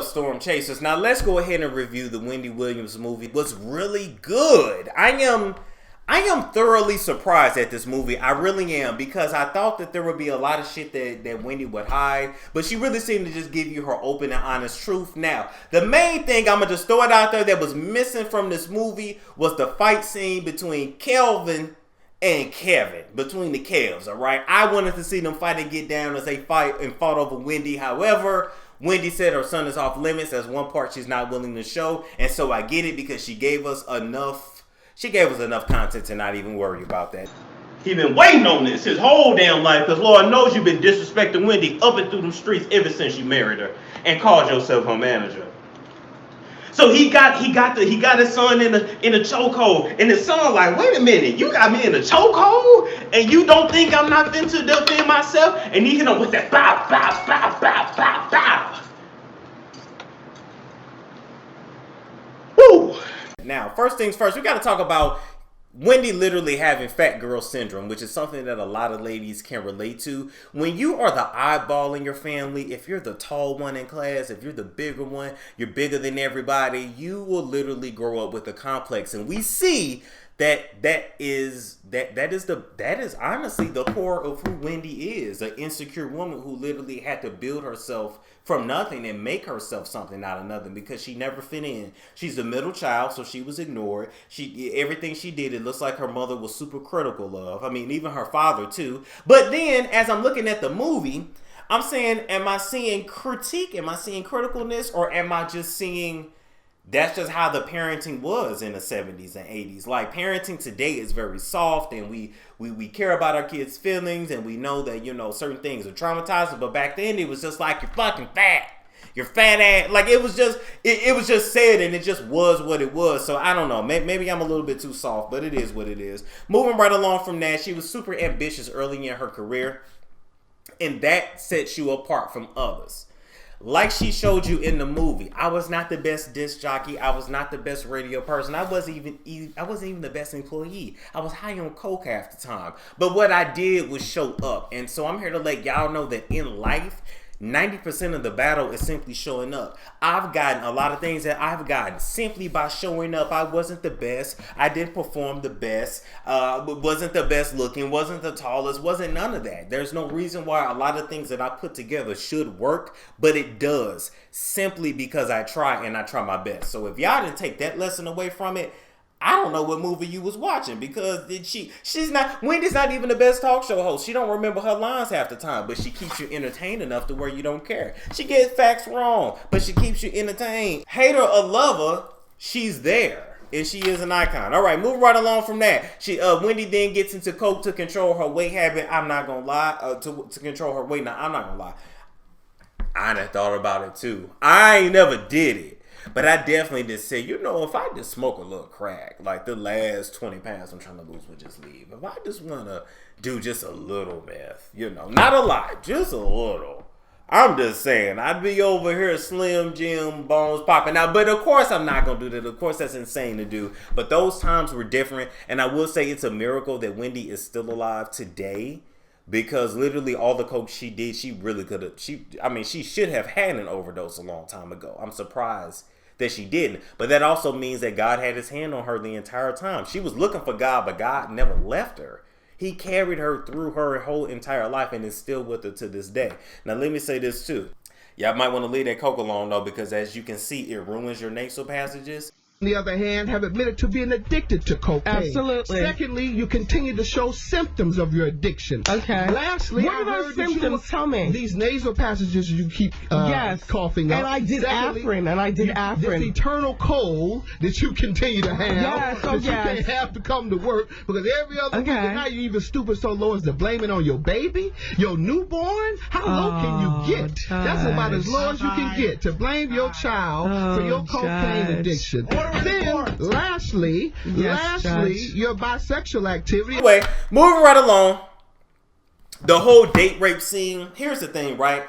Storm Chasers? Now let's go ahead and review the Wendy Williams movie. It was really good. I am thoroughly surprised at this movie. I really am, because I thought that there would be a lot of shit that Wendy would hide, but she really seemed to just give you her open and honest truth. Now, the main thing, I'm going to just throw it out there, that was missing from this movie was the fight scene between Kelvin and Kevin, between the Kevs, all right? I wanted to see them fight and get down as they fight and fought over Wendy. However, Wendy said her son is off limits. That's one part she's not willing to show, and so I get it, because she gave us enough content to not even worry about that. He been waiting on this his whole damn life, because Lord knows you've been disrespecting Wendy up and through them streets ever since you married her and called yourself her manager. So he got his son in a chokehold, and his son like, wait a minute, you got me in a chokehold, and you don't think I'm not fin to defend myself? And he hit him with that bow, bow, bow, bow, bow, bow. Woo! Now, first things first, we got to talk about Wendy literally having fat girl syndrome, which is something that a lot of ladies can relate to. When you are the eyeball in your family, if you're the tall one in class, if you're the bigger one, you're bigger than everybody, you will literally grow up with a complex. And we see that is honestly the core of who Wendy is, an insecure woman who literally had to build herself from nothing and make herself something out of nothing, because she never fit in. She's the middle child, so she was ignored. Everything she did, it looks like her mother was super critical of. I mean, even her father too. But then, as I'm looking at the movie, I'm saying, am I seeing critique? Am I seeing criticalness? Or am I just seeing that's just how the parenting was in the 70s and 80s? Like, parenting today is very soft, and we care about our kids' feelings, and we know that, you know, certain things are traumatizing. But back then, it was just like, you're fucking fat. You're fat ass. Like, it was just said, and it just was what it was. So I don't know. Maybe I'm a little bit too soft, but it is what it is. Moving right along from that, she was super ambitious early in her career, and that sets you apart from others. Like she showed you in the movie, I was not the best disc jockey. I was not the best radio person. I wasn't even the best employee. I was high on coke half the time. But what I did was show up. And so I'm here to let y'all know that in life, 90% of the battle is simply showing up. I've gotten a lot of things that I've gotten simply by showing up. I wasn't the best. I didn't perform the best. Wasn't the best looking. Wasn't the tallest. Wasn't none of that. There's no reason why a lot of things that I put together should work, but it does, simply because I try, and I try my best. So if y'all didn't take that lesson away from it, I don't know what movie you was watching, because Wendy's not even the best talk show host. She don't remember her lines half the time, but she keeps you entertained enough to where you don't care. She gets facts wrong, but she keeps you entertained. Hater or lover, she's there, and she is an icon. All right, moving right along from that. Wendy then gets into coke to control her weight habit. I'm not gonna lie, to control her weight. Now, I'm not gonna lie, I done thought about it too. I ain't never did it. But I definitely just said, you know, if I just smoke a little crack, like the last 20 pounds I'm trying to lose would just leave. If I just want to do just a little meth, you know, not a lot, just a little. I'm just saying, I'd be over here Slim Jim, bones popping. Now, but of course I'm not going to do that. Of course that's insane to do. But those times were different. And I will say it's a miracle that Wendy is still alive today. Because literally all the coke she did, she really could have, she should have had an overdose a long time ago. I'm surprised that she didn't. But that also means that God had his hand on her the entire time. She was looking for God, but God never left her. He carried her through her whole entire life and is still with her to this day. Now, let me say this too. Y'all might want to leave that coke alone though, because as you can see, it ruins your nasal passages. On the other hand, have admitted to being addicted to cocaine. Absolutely. Secondly, you continue to show symptoms of your addiction. Okay. Lastly, what are those symptoms? Tell me. These nasal passages you keep coughing up. And I did Afrin. This eternal cold that you continue to have. Yes, that you can't have to come to work, because every other week, and now you're even stupid so low as to blame it on your baby, your newborn. How low can you get? That's about as low as you can get, to blame your child for your cocaine addiction. Then, lastly, your bisexual activity. Anyway, moving right along, the whole date rape scene. Here's the thing, right?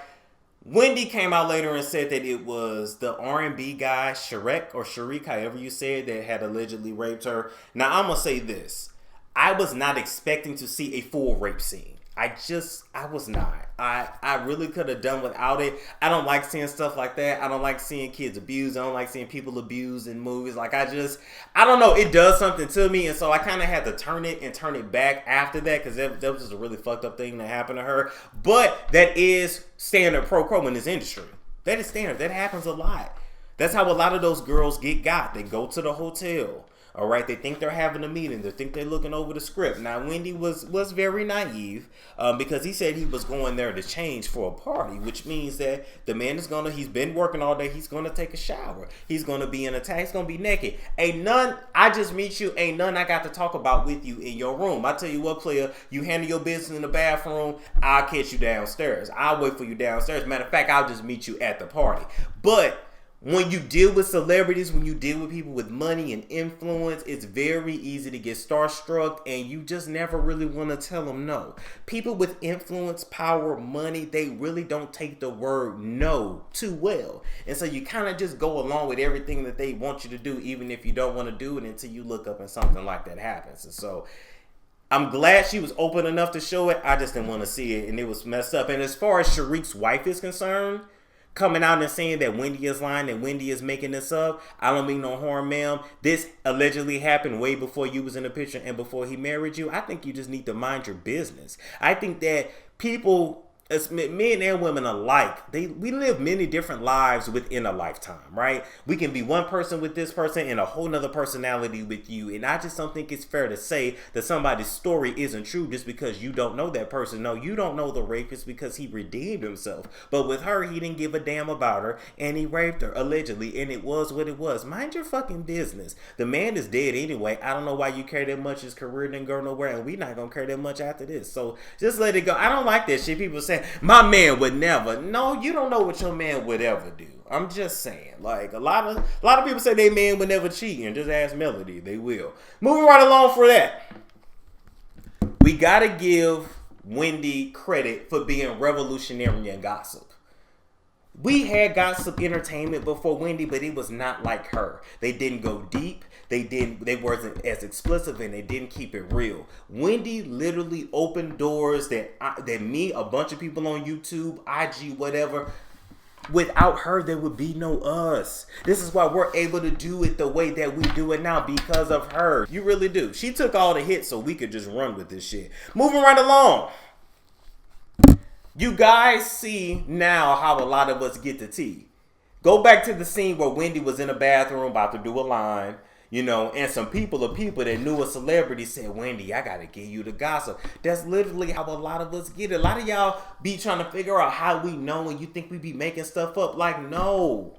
Wendy came out later and said that it was the R&B guy, Sharik, however you say it, that had allegedly raped her. Now, I'm going to say this. I was not expecting to see a full rape scene. I was not. I really could have done without it. I don't like seeing stuff like that. I don't like seeing kids abused. I don't like seeing people abused in movies. Like, I don't know. It does something to me. And so I kind of had to turn it back after that, because that was just a really fucked up thing that happened to her. But that is standard pro quo in this industry. That is standard. That happens a lot. That's how a lot of those girls get got. They go to the hotel. All right, they think they're having a meeting. They think they're looking over the script. Now, Wendy was very naive because he said he was going there to change for a party, which means that the man he's been working all day. He's going to take a shower. He's going to be in a towel. He's going to be naked. Ain't none, I just meet you. Ain't none I got to talk about with you in your room. I tell you what, player, you handle your business in the bathroom. I'll catch you downstairs. I'll wait for you downstairs. Matter of fact, I'll just meet you at the party. But when you deal with celebrities, when you deal with people with money and influence, it's very easy to get starstruck, and you just never really want to tell them no. People with influence, power, money, they really don't take the word no too well. And so you kind of just go along with everything that they want you to do, even if you don't want to do it, until you look up and something like that happens. And so I'm glad she was open enough to show it. I just didn't want to see it, and it was messed up. And as far as Sharik's wife is concerned, coming out and saying that Wendy is lying, that Wendy is making this up, I don't mean no harm, ma'am. This allegedly happened way before you was in the picture and before he married you. I think you just need to mind your business. I think that people, men and women alike, we live many different lives within a lifetime, right? We can be one person with this person and a whole nother personality with you. And I just don't think it's fair to say that somebody's story isn't true just because you don't know that person. No, you don't know the rapist because he redeemed himself. But with her, he didn't give a damn about her, and he raped her, allegedly, and it was what it was. Mind your fucking business. The man is dead anyway. I don't know why you care that much. His career didn't go nowhere, and we not gonna care that much after this. So just let it go. I don't like that shit. People say, my man would never. No, you don't know what your man would ever do. I'm just saying. Like, a lot of people say their man would never cheat, and just ask Melody. They will. Moving right along for that. We gotta give Wendy credit for being revolutionary in gossip. We had gossip entertainment before Wendy, but it was not like her. They didn't go deep. They wasn't as explicit, and they didn't keep it real. Wendy literally opened doors that me, a bunch of people on YouTube, IG, whatever, without her, there would be no us. This is why we're able to do it the way that we do it now, because of her. You really do. She took all the hits so we could just run with this shit. Moving right along. You guys see now how a lot of us get the tea. Go back to the scene where Wendy was in a bathroom about to do a line. You know, and some people that knew a celebrity said, Wendy, I gotta give you the gossip. That's literally how a lot of us get it. A lot of y'all be trying to figure out how we know, and you think we be making stuff up. Like, no.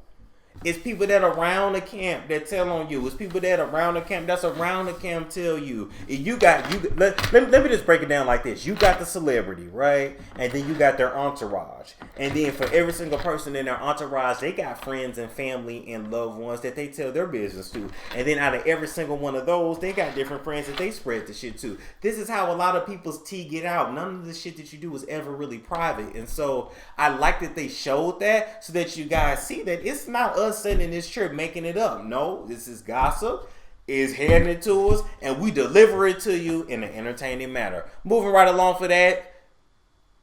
It's people that are around the camp that tell on you. It's people that are around the camp that's around the camp tell you. Let me just break it down like this. You got the celebrity, right? And then you got their entourage. And then for every single person in their entourage, they got friends and family and loved ones that they tell their business to. And then out of every single one of those, they got different friends that they spread the shit to. This is how a lot of people's tea get out. None of the shit that you do is ever really private. And so I like that they showed that so that you guys see that it's not us sitting in this trip making it up. No, this is gossip. Is handing it to us, and we deliver it to you in an entertaining manner. Moving right along for that,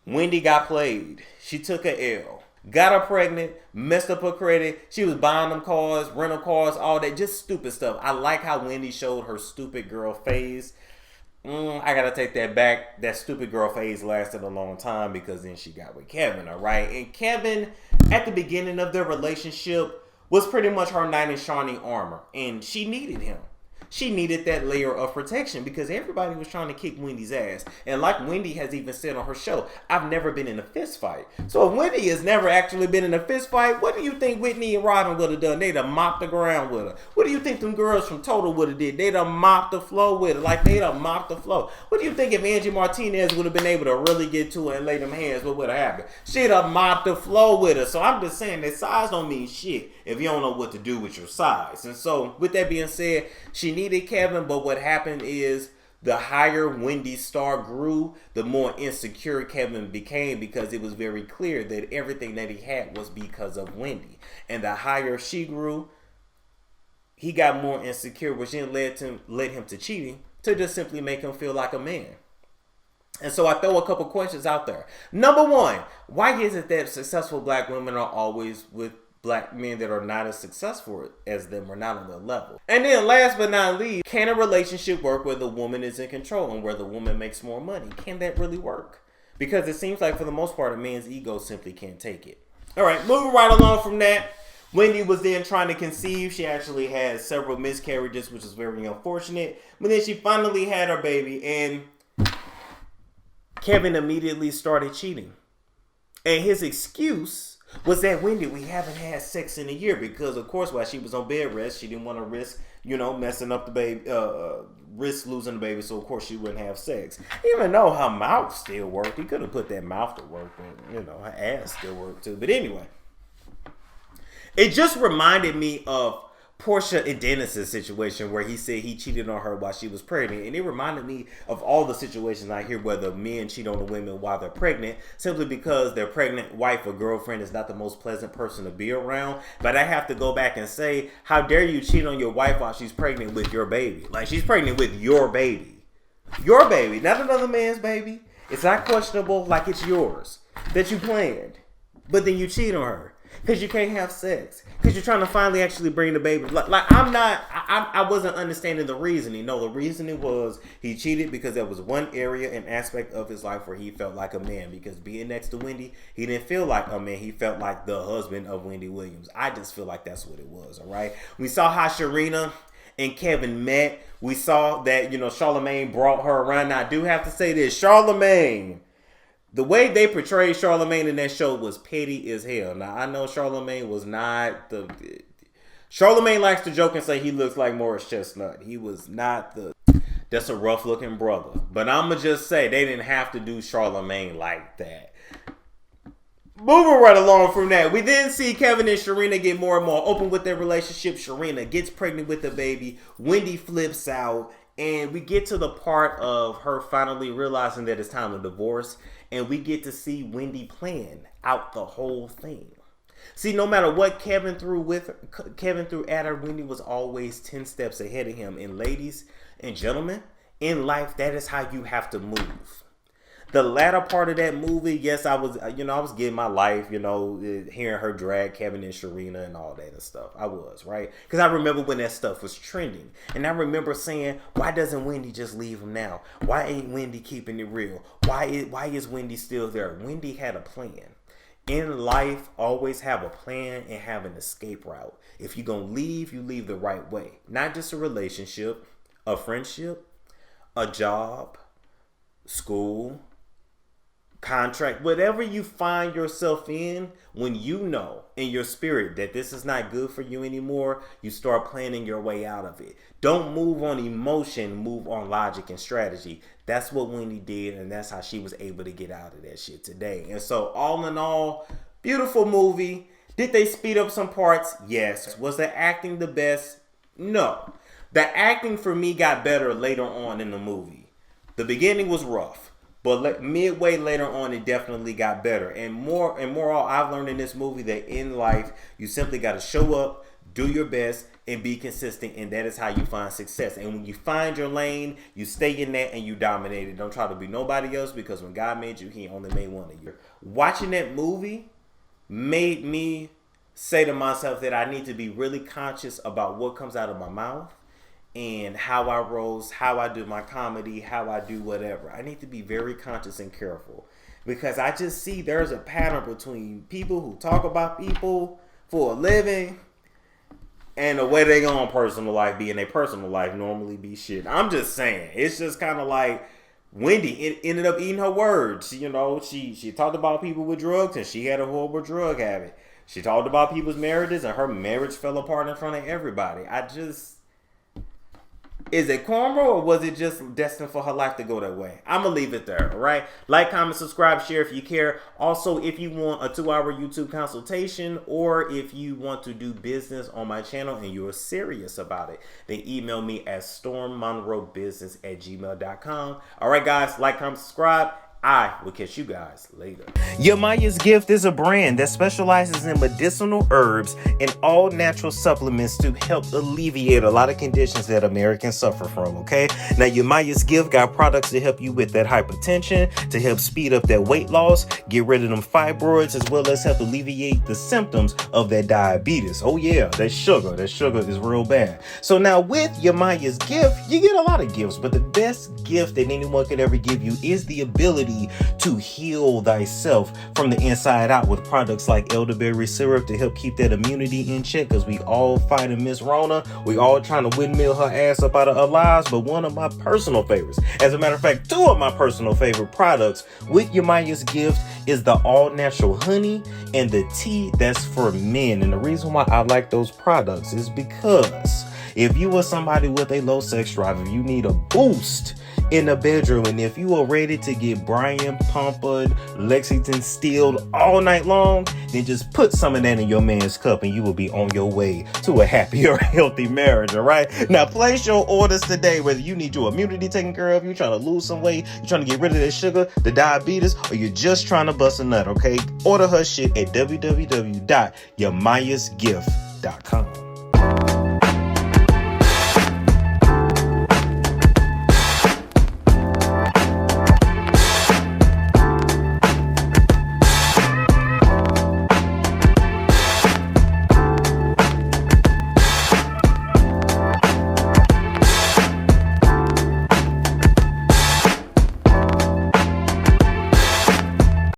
Wendy got played. She took a L. Got her pregnant, messed up her credit. She was buying them cars, rental cars, all that, just stupid stuff. I like how Wendy showed her stupid girl phase. I gotta take that back. That stupid girl phase lasted a long time because then she got with Kevin, all right? And Kevin, at the beginning of their relationship, was pretty much her knight in shining armor, and she needed him. She needed that layer of protection because everybody was trying to kick Wendy's ass. And like Wendy has even said on her show, I've never been in a fist fight. So if Wendy has never actually been in a fist fight, what do you think Whitney and Robin would have done? They'd have mopped the ground with her. What do you think them girls from Total would have did? They'd have mopped the floor with her. Like they'd have mopped the floor. What do you think if Angie Martinez would have been able to really get to her and lay them hands? What would have happened? She'd have mopped the floor with her. So I'm just saying that size don't mean shit if you don't know what to do with your size. And so with that being said, she needed Kevin, but what happened is the higher Wendy's star grew, the more insecure Kevin became because it was very clear that everything that he had was because of Wendy. And the higher she grew, he got more insecure, which then led him to cheating to just simply make him feel like a man. And so I throw a couple questions out there. Number one, why is it that successful black women are always with black men that are not as successful as them or not on their level? And then last but not least, can a relationship work where the woman is in control and where the woman makes more money? Can that really work? Because it seems like for the most part, a man's ego simply can't take it. All right, moving right along from that. Wendy was then trying to conceive. She actually had several miscarriages, which is very unfortunate. But then she finally had her baby, and Kevin immediately started cheating. And his excuse was that, Wendy, we haven't had sex in a year because, of course, while she was on bed rest, she didn't want to risk, messing up the baby, risk losing the baby, so, of course, she wouldn't have sex. Even though her mouth still worked. He could have put that mouth to work, but, her ass still worked, too. But anyway, it just reminded me of Portia and Dennis's situation where he said he cheated on her while she was pregnant. And it reminded me of all the situations I hear where the men cheat on the women while they're pregnant, simply because their pregnant wife or girlfriend is not the most pleasant person to be around. But I have to go back and say, how dare you cheat on your wife while she's pregnant with your baby? Like, she's pregnant with your baby. Your baby, not another man's baby. It's not questionable like it's yours that you planned. But then you cheat on her. Because you can't have sex. Because you're trying to finally actually bring the baby. I wasn't understanding the reasoning. No, the reasoning was he cheated because there was one area and aspect of his life where he felt like a man. Because being next to Wendy, he didn't feel like a man. He felt like the husband of Wendy Williams. I just feel like that's what it was, all right? We saw how Sharina and Kevin met. We saw that, Charlamagne brought her around. Now, I do have to say this. Charlamagne, the way they portrayed Charlamagne in that show was petty as hell. Now, I know Charlamagne was not the... Charlamagne likes to joke and say he looks like Morris Chestnut. He was not the... That's a rough-looking brother. But I'm going to just say they didn't have to do Charlamagne like that. Moving right along from that, we then see Kevin and Sharina get more and more open with their relationship. Sharina gets pregnant with the baby. Wendy flips out. And we get to the part of her finally realizing that it's time to divorce. And we get to see Wendy plan out the whole thing. See, no matter what Kevin threw at her, Wendy was always 10 steps ahead of him. And ladies and gentlemen, in life, that is how you have to move. The latter part of that movie, yes, I was getting my life, hearing her drag Kevin and Sharina and all that and stuff. I was, right? Because I remember when that stuff was trending. And I remember saying, why doesn't Wendy just leave him now? Why ain't Wendy keeping it real? Why is Wendy still there? Wendy had a plan. In life, always have a plan and have an escape route. If you're going to leave, you leave the right way. Not just a relationship, a friendship, a job, school, contract, whatever you find yourself in, when you know in your spirit that this is not good for you anymore, you start planning your way out of it. Don't move on emotion, move on logic and strategy. That's what Wendy did, and that's how she was able to get out of that shit today. And so, all in all, beautiful movie. Did they speed up some parts? Yes. Was the acting the best? No. The acting for me got better later on in the movie. The beginning was rough. But midway later on, it definitely got better. And more I've learned in this movie that in life, you simply got to show up, do your best, and be consistent. And that is how you find success. And when you find your lane, you stay in that and you dominate it. Don't try to be nobody else, because when God made you, he only made one of you. Watching that movie made me say to myself that I need to be really conscious about what comes out of my mouth. And how I roast, how I do my comedy, how I do whatever. I need to be very conscious and careful. Because I just see there's a pattern between people who talk about people for a living and the way they go on personal life be in their personal life normally be shit. I'm just saying. It's just kind of like Wendy ended up eating her words. She talked about people with drugs and she had a horrible drug habit. She talked about people's marriages and her marriage fell apart in front of everybody. Is it karma, or was it just destined for her life to go that way? I'm going to leave it there, all right? Like, comment, subscribe, share if you care. Also, if you want a 2-hour YouTube consultation, or if you want to do business on my channel and you're serious about it, then email me at stormmonroebusiness@gmail.com. All right, guys, like, comment, subscribe. I will catch you guys later. Yamaya's Gift is a brand that specializes in medicinal herbs and all natural supplements to help alleviate a lot of conditions that Americans suffer from, okay? Now, Yamaya's Gift got products to help you with that hypertension, to help speed up that weight loss, get rid of them fibroids, as well as help alleviate the symptoms of that diabetes. Oh yeah, that sugar is real bad. So now with Yamaya's Gift, you get a lot of gifts, but the best gift that anyone could ever give you is the ability to heal thyself from the inside out with products like elderberry syrup to help keep that immunity in check, because we all fighting Miss Rona. We all trying to windmill her ass up out of our lives. But one of my personal favorites, as a matter of fact, two of my personal favorite products with Yamaya's Gift is the all natural honey and the tea that's for men. And the reason why I like those products is because if you are somebody with a low sex drive, if you need a boost in the bedroom, and if you are ready to get Brian Pumpered, Lexington Steeled all night long, then just put some of that in your man's cup and you will be on your way to a happier, healthy marriage, all right? Now, place your orders today, whether you need your immunity taken care of, you're trying to lose some weight, you're trying to get rid of that sugar, the diabetes, or you're just trying to bust a nut, okay? Order her shit at www.yamayasgift.com.